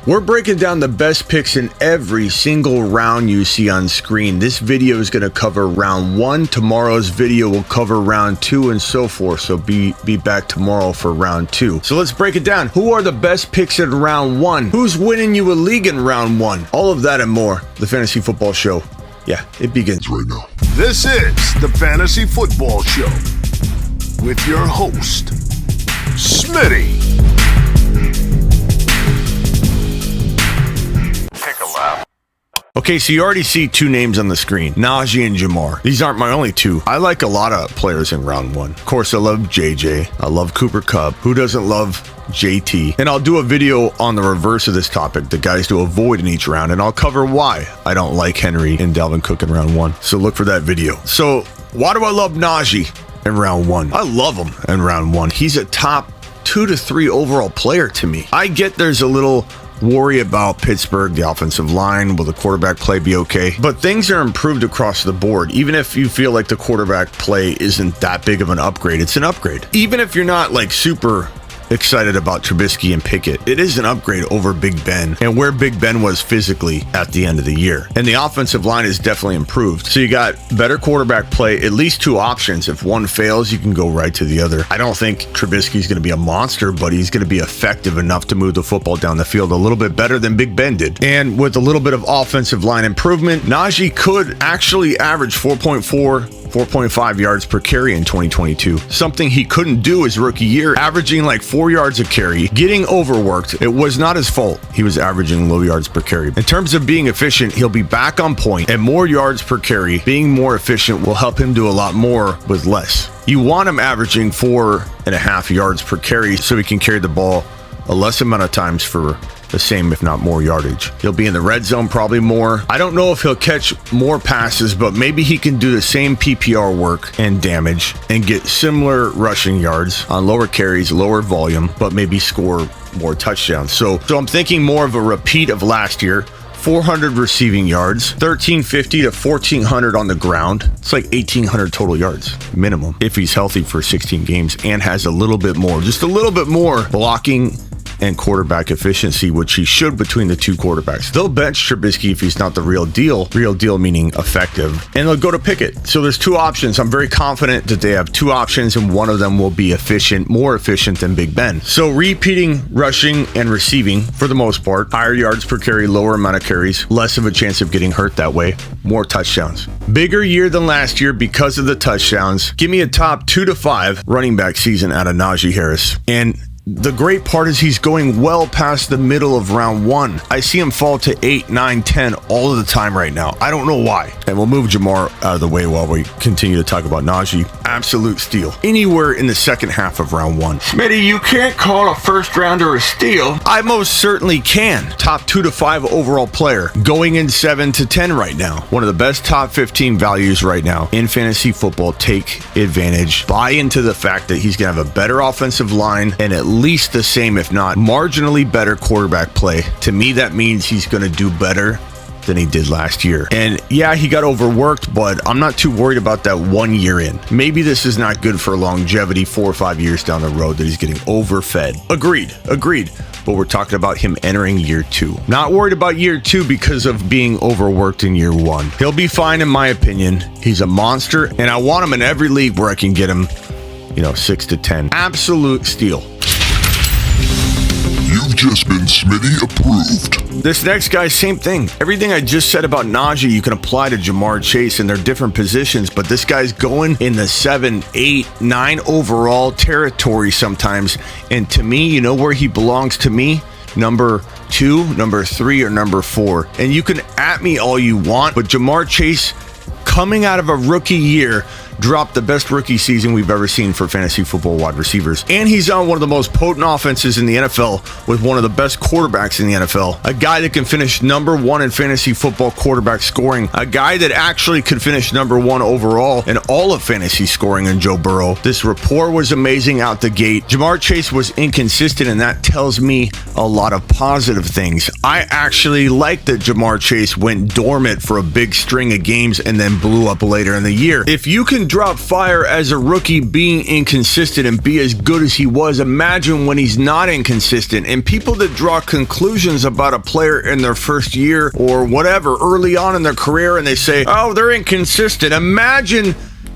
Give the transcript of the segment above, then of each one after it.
We're breaking down the best picks in every single round you see on screen. This video is going to cover round 1. Tomorrow's video will cover round 2 and so forth. So be back tomorrow for round 2. So let's break it down. Who are the best picks in round 1? Who's winning you a league in round 1? All of that and more. The Fantasy Football Show. Yeah, it begins right now. This is the Fantasy Football Show with your host, Smitty. Okay, so you already see two names on the screen, Najee and JaMarr. These aren't my only two. I like a lot of players in round 1. Of course, I love JJ. I love Cooper Kupp. Who doesn't love JT? And I'll do a video on the reverse of this topic, the guys to avoid in each round, and I'll cover why I don't like Henry and Dalvin Cook in round 1. So look for that video. So why do I love Najee in round 1? I love him in round 1. He's a top 2 to 3 overall player to me. I get there's a little worry about Pittsburgh, the offensive line. Will the quarterback play be okay? But things are improved across the board. Even if you feel like the quarterback play isn't that big of an upgrade, it's an upgrade. Even if you're not like super excited about Trubisky and Pickett, it is an upgrade over Big Ben and where Big Ben was physically at the end of the year. And the offensive line is definitely improved. So you got better quarterback play, at least 2 options. If one fails, you can go right to the other. I don't think Trubisky's going to be a monster, but he's going to be effective enough to move the football down the field a little bit better than Big Ben did. And with a little bit of offensive line improvement, Najee could actually average 4.5 yards per carry in 2022. Something he couldn't do his rookie year, averaging like 4 yards a carry, getting overworked. It was not his fault. He was averaging low yards per carry. In terms of being efficient, he'll be back on point and more yards per carry. Being more efficient will help him do a lot more with less. You want him averaging 4.5 yards per carry so he can carry the ball a less amount of times for the same, if not more yardage. He'll be in the red zone probably more. I don't know if he'll catch more passes, but maybe he can do the same PPR work and damage and get similar rushing yards on lower carries, lower volume, but maybe score more touchdowns. So I'm thinking more of a repeat of last year. 400 receiving yards, 1,350 to 1,400 on the ground. It's like 1,800 total yards minimum if he's healthy for 16 games and has a little bit more, just a little bit more blocking and quarterback efficiency, which he should between the two quarterbacks. They'll bench Trubisky if he's not the real deal meaning effective, and they'll go to Pickett. So there's 2 options. I'm very confident that they have 2 options, and one of them will be efficient, more efficient than Big Ben. So repeating rushing and receiving for the most part, higher yards per carry, lower amount of carries, less of a chance of getting hurt that way, more touchdowns. Bigger year than last year because of the touchdowns. Give me a top 2 to 5 running back season out of Najee Harris. And the great part is he's going well past the middle of round 1. I see him fall to 8, 9, 10 all of the time right now. I don't know why. And we'll move JaMarr out of the way while we continue to talk about Najee. Absolute steal. Anywhere in the second half of round 1. Smitty, you can't call a first rounder a steal. I most certainly can. Top 2 to 5 overall player. Going in 7 to 10 right now. One of the best top 15 values right now in fantasy football. Take advantage. Buy into the fact that he's going to have a better offensive line and at least the same, if not marginally better quarterback play. To me, that means he's going to do better than he did last year. And yeah, he got overworked, but I'm not too worried about that 1 year in. Maybe this is not good for longevity 4 or 5 years down the road that he's getting overfed. Agreed. But we're talking about him entering year 2. Not worried about year 2 because of being overworked in year 1. He'll be fine in my opinion. He's a monster, and I want him in every league where I can get him, 6 to 10. Absolute steal. You've just been Smitty approved. This next guy, same thing. Everything I just said about Najee, you can apply to JaMarr Chase in their different positions, but this guy's going in the 7, 8, 9 overall territory sometimes. And to me, you know where he belongs to me? Number 2, number 3, or number 4. And you can at me all you want, but JaMarr Chase, coming out of a rookie year, dropped the best rookie season we've ever seen for fantasy football wide receivers. And he's on one of the most potent offenses in the NFL with one of the best quarterbacks in the NFL. A guy that can finish number 1 in fantasy football quarterback scoring. A guy that actually could finish number 1 overall in all of fantasy scoring in Joe Burrow. This rapport was amazing out the gate. JaMarr Chase was inconsistent, and that tells me a lot of positive things. I actually like that JaMarr Chase went dormant for a big string of games and then blew up later in the year. If you can can drop fire as a rookie being inconsistent and be as good as he was, imagine when he's not inconsistent. And people that draw conclusions about a player in their first year or whatever early on in their career and they say, oh, they're inconsistent. Imagine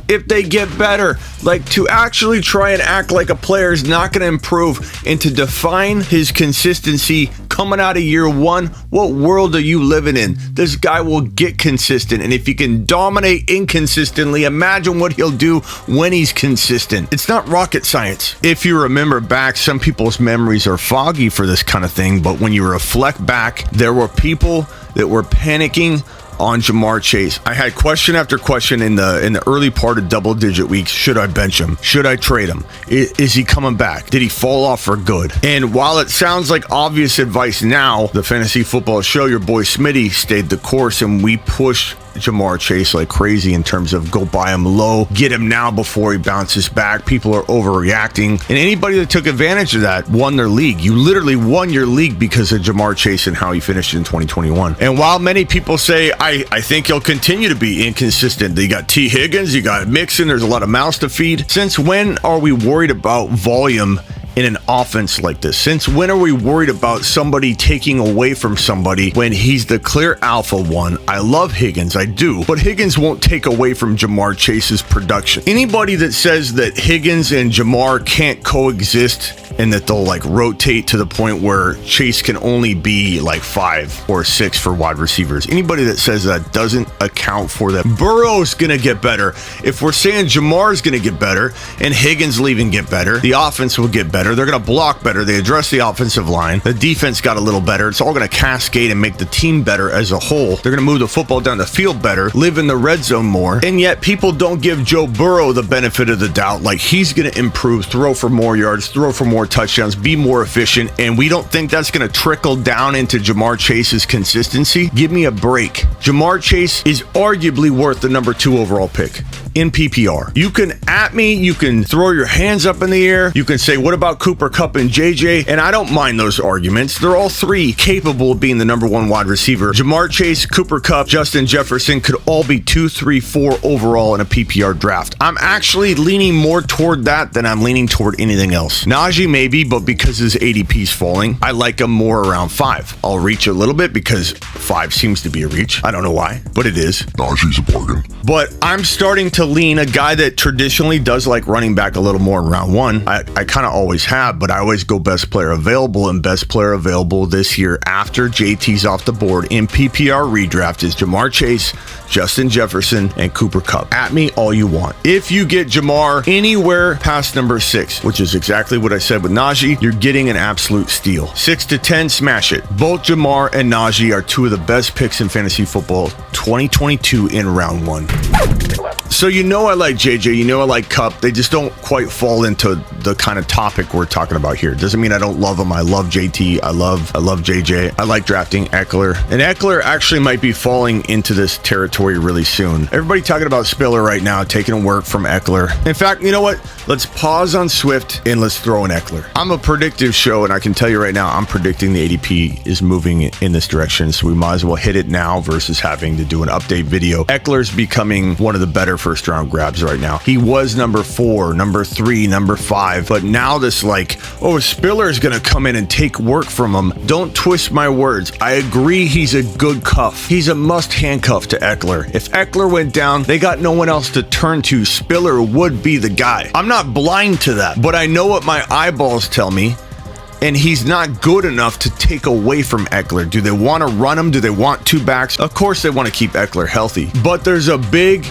if they get better. Like, to actually try and act like a player is not going to improve and to define his consistency coming out of year one, what world are you living in? This guy will get consistent, and if he can dominate inconsistently, imagine what he'll do when he's consistent. It's not rocket science. If you remember back, some people's memories are foggy for this kind of thing, but when you reflect back, there were people that were panicking on JaMarr Chase. I had question after question in the early part of double-digit weeks. Should I bench him? Should I trade him? Is he coming back? Did he fall off for good? And while it sounds like obvious advice now, the Fantasy Football Show, your boy Smitty, stayed the course, and we pushed JaMarr Chase like crazy in terms of go buy him low, get him now before he bounces back. People are overreacting, and anybody that took advantage of that won their league. You literally won your league because of JaMarr Chase and how he finished in 2021. And while many people say I think he'll continue to be inconsistent, you got T. Higgins, you got Mixon, there's a lot of mouths to feed. Since when are we worried about volume in an offense like this? Since when are we worried about somebody taking away from somebody when he's the clear alpha one? I love Higgins, I do, but Higgins won't take away from JaMarr Chase's production. Anybody that says that Higgins and JaMarr can't coexist and that they'll like rotate to the point where Chase can only be like 5 or 6 for wide receivers, anybody that says that doesn't account for that. Burrow's gonna get better. If we're saying JaMarr's gonna get better and Higgins leaving get better, the offense will get better. They're going to block better. They address the offensive line. The defense got a little better. It's all going to cascade and make the team better as a whole. They're going to move the football down the field better, live in the red zone more. And yet people don't give Joe Burrow the benefit of the doubt. Like, he's going to improve, throw for more yards, throw for more touchdowns, be more efficient. And we don't think that's going to trickle down into JaMarr Chase's consistency. Give me a break. JaMarr Chase is arguably worth the number 2 overall pick in PPR. You can at me, you can throw your hands up in the air, you can say, what about Cooper Kupp and JJ? And I don't mind those arguments. They're all three capable of being the number 1 wide receiver. JaMarr Chase, Cooper Kupp, Justin Jefferson could all be 2, 3, 4 overall in a PPR draft. I'm actually leaning more toward that than I'm leaning toward anything else. Najee maybe, but because his ADP's falling, I like him more around 5. I'll reach a little bit because 5 seems to be a reach. I don't know why, but it is. Najee's a bargain. But I'm starting to lean a guy that traditionally does like running back a little more in round 1. I kind of always have, but I always go best player available, and best player available this year after JT's off the board in PPR redraft is JaMarr Chase, Justin Jefferson, and Cooper Kupp. At me all you want. If you get JaMarr anywhere past number 6, which is exactly what I said with Najee, you're getting an absolute steal. 6 to 10, smash it. Both JaMarr and Najee are 2 of the best picks in fantasy football 2022 in round 1. So you know I like JJ, you know I like Kupp. They just don't quite fall into the kind of topic we're talking about here. Doesn't mean I don't love them. I love JT. I love JJ. I like drafting Eckler. And Eckler actually might be falling into this territory really soon. Everybody talking about Spiller right now, taking work from Eckler. In fact, you know what? Let's pause on Swift and let's throw in Eckler. I'm a predictive show, and I can tell you right now, I'm predicting the ADP is moving in this direction. So we might as well hit it now versus having to do an update video. Eckler's becoming one of the better first round grabs right now. He was number 4, number 3, number 5, but now this like, oh, Spiller's gonna come in and take work from him. Don't twist my words. I agree he's a good cuff. He's a must handcuff to Eckler. If Eckler went down, they got no one else to turn to. Spiller would be the guy. I'm not blind to that, but I know what my eyeballs tell me. And he's not good enough to take away from Eckler. Do they want to run him? Do they want 2 backs? Of course they want to keep Eckler healthy. But there's a big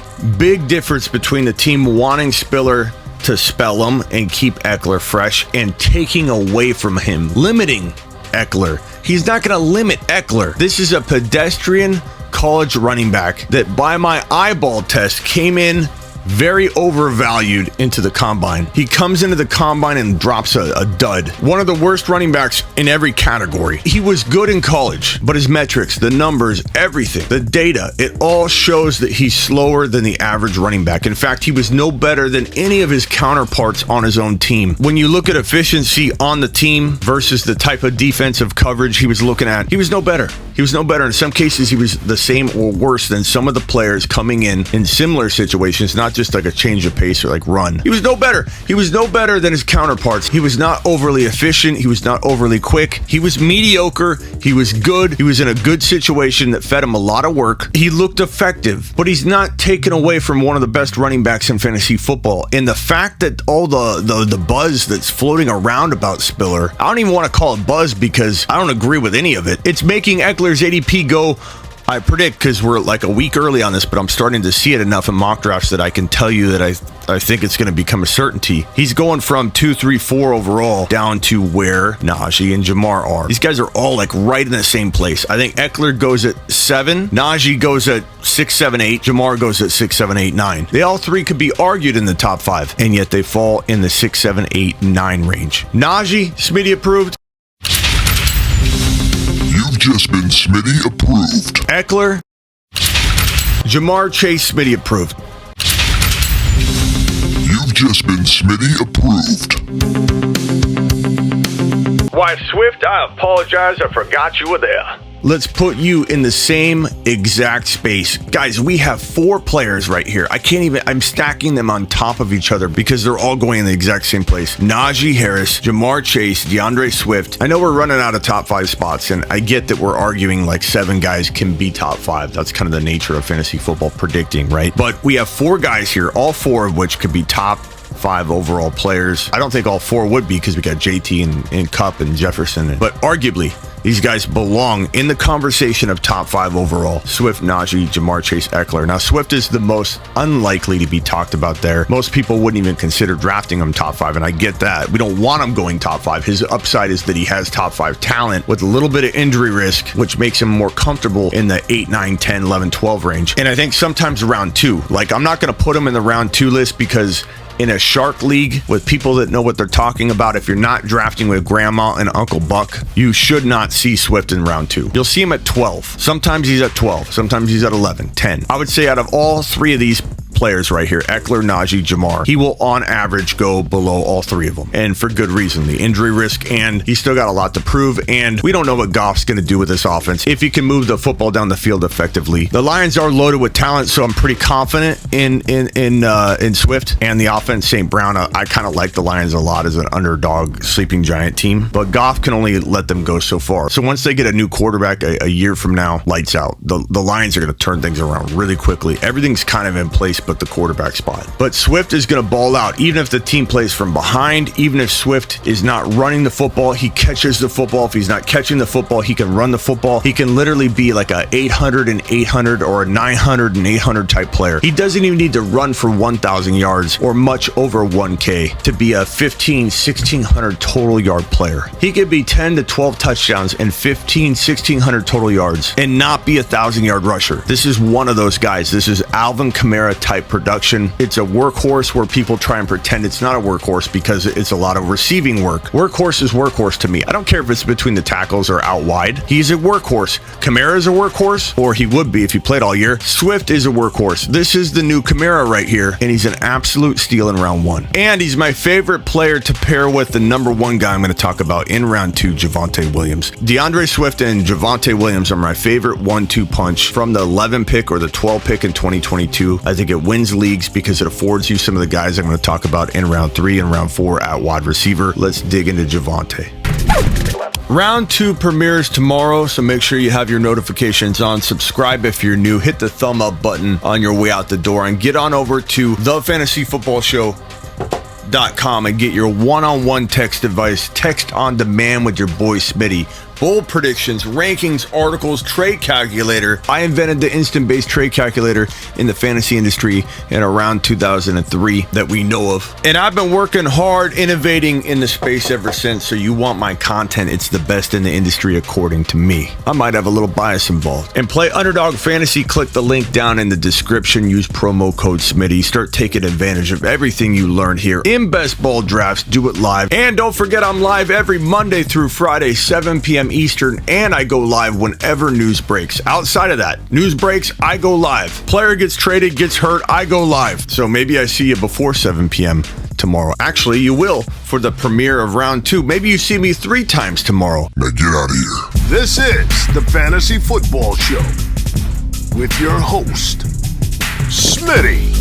difference between the team wanting Spiller to spell him and keep Eckler fresh and taking away from him, limiting Eckler. He's not going to limit Eckler. This is a pedestrian college running back that by my eyeball test came in very overvalued into the combine. He comes into the combine and drops a dud. One of the worst running backs in every category. He was good in college, but his metrics, the numbers, everything, the data, it all shows that he's slower than the average running back. In fact, he was no better than any of his counterparts on his own team. When you look at efficiency on the team versus the type of defensive coverage he was looking at, he was no better. He was no better. In some cases, he was the same or worse than some of the players coming in similar situations, not just like a change of pace or like run. He was no better. He was no better than his counterparts. He was not overly efficient. He was not overly quick. He was mediocre. He was good. He was in a good situation that fed him a lot of work. He looked effective, but he's not taken away from one of the best running backs in fantasy football. And the fact that all the buzz that's floating around about Spiller, I don't even want to call it buzz because I don't agree with any of it. It's making Eckler's ADP go, I predict, because we're like a week early on this, but I'm starting to see it enough in mock drafts that I can tell you that I think it's going to become a certainty. He's going from 2, 3, 4 overall down to where Najee and JaMarr are. These guys are all like right in the same place. I think Eckler goes at 7, Najee goes at 6, 7, 8, JaMarr goes at 6, 7, 8, 9. They all three could be argued in the top 5, and yet they fall in the 6, 7, 8, 9 range. Najee, Smitty approved. You've just been Smitty approved. Eckler, JaMarr Chase, Smitty approved. You've just been Smitty approved. Wife Swift, I apologize. I forgot you were there. Let's put you in the same exact space. Guys, we have 4 players right here. I'm stacking them on top of each other because they're all going in the exact same place. Najee Harris, JaMarr Chase, DAndre Swift. I know we're running out of top 5 spots, and I get that we're arguing like 7 guys can be top 5. That's kind of the nature of fantasy football predicting, right? But we have 4 guys here, all 4 of which could be top 5 overall players. I don't think all 4 would be because we got JT and Cup and Jefferson. But arguably, these guys belong in the conversation of top 5 overall. Swift, Najee, JaMarr Chase, Eckler. Now, Swift is the most unlikely to be talked about there. Most people wouldn't even consider drafting him top 5, and I get that. We don't want him going top 5. His upside is that he has top 5 talent with a little bit of injury risk, which makes him more comfortable in the 8, 9, 10, 11, 12 range. And I think sometimes round 2. Like, I'm not going to put him in the round 2 list because in a shark league with people that know what they're talking about, if you're not drafting with grandma and Uncle Buck, you should not see Swift in round 2. You'll see him at 12. Sometimes he's at 12. Sometimes he's at 11, 10. I would say out of all 3 of these players right here, Eckler, Najee, JaMarr, he will on average go below all 3 of them, and for good reason. The injury risk, and he's still got a lot to prove, and we don't know what Goff's going to do with this offense if he can move the football down the field effectively. The Lions are loaded with talent, so I'm pretty confident in Swift and the offense. St. Brown, I kind of like the Lions a lot as an underdog sleeping giant team, but Goff can only let them go so far. So once they get a new quarterback a year from now, lights out. The Lions are going to turn things around really quickly. Everything's kind of in place but the quarterback spot. But Swift is going to ball out even if the team plays from behind. Even if Swift is not running the football, he catches the football. If he's not catching the football, he can run the football. He can literally be like a 800 and 800 or a 900 and 800 type player. He doesn't even need to run for 1,000 yards or much over 1K to be a 1,600 total yard player. He could be 10 to 12 touchdowns and 1,600 total yards and not be a 1,000-yard rusher. This is one of those guys. This is Alvin Kamara type production. It's a workhorse where people try and pretend it's not a workhorse because it's a lot of receiving work. Workhorse is workhorse to me. I don't care if it's between the tackles or out wide. He's a workhorse. Kamara is a workhorse, or he would be if he played all year. Swift is a workhorse. This is the new Kamara right here, and he's an absolute steal in round 1. And he's my favorite player to pair with the number 1 guy I'm going to talk about in round 2, Javonte Williams. DeAndre Swift and Javonte Williams are my favorite 1-2 punch from the 11 pick or the 12 pick in 2022. I think it wins leagues because it affords you some of the guys I'm going to talk about in round 3 and round 4 at wide receiver. Let's dig into Javonte. Round 2 premieres tomorrow, so make sure you have your notifications on. Subscribe if you're new. Hit the thumb up button on your way out the door and get on over to thefantasyfootballshow.com and get your one-on-one text advice, text on demand with your boy Smitty. Bold predictions, rankings, articles, trade calculator. I invented the instant-based trade calculator in the fantasy industry in around 2003 that we know of. And I've been working hard, innovating in the space ever since. So you want my content, it's the best in the industry according to me. I might have a little bias involved. And play Underdog Fantasy. Click the link down in the description. Use promo code Smitty. Start taking advantage of everything you learned here in Best Ball Drafts. Do it live. And don't forget, I'm live every Monday through Friday, 7 p.m. Eastern, and I go live whenever news breaks. Outside of that, news breaks, I go live. Player gets traded, gets hurt, I go live. So maybe I see you before 7 p.m. tomorrow. Actually, you will for the premiere of round 2. Maybe you see me 3 times tomorrow. Now get out of here. This is the Fantasy Football Show with your host, Smitty.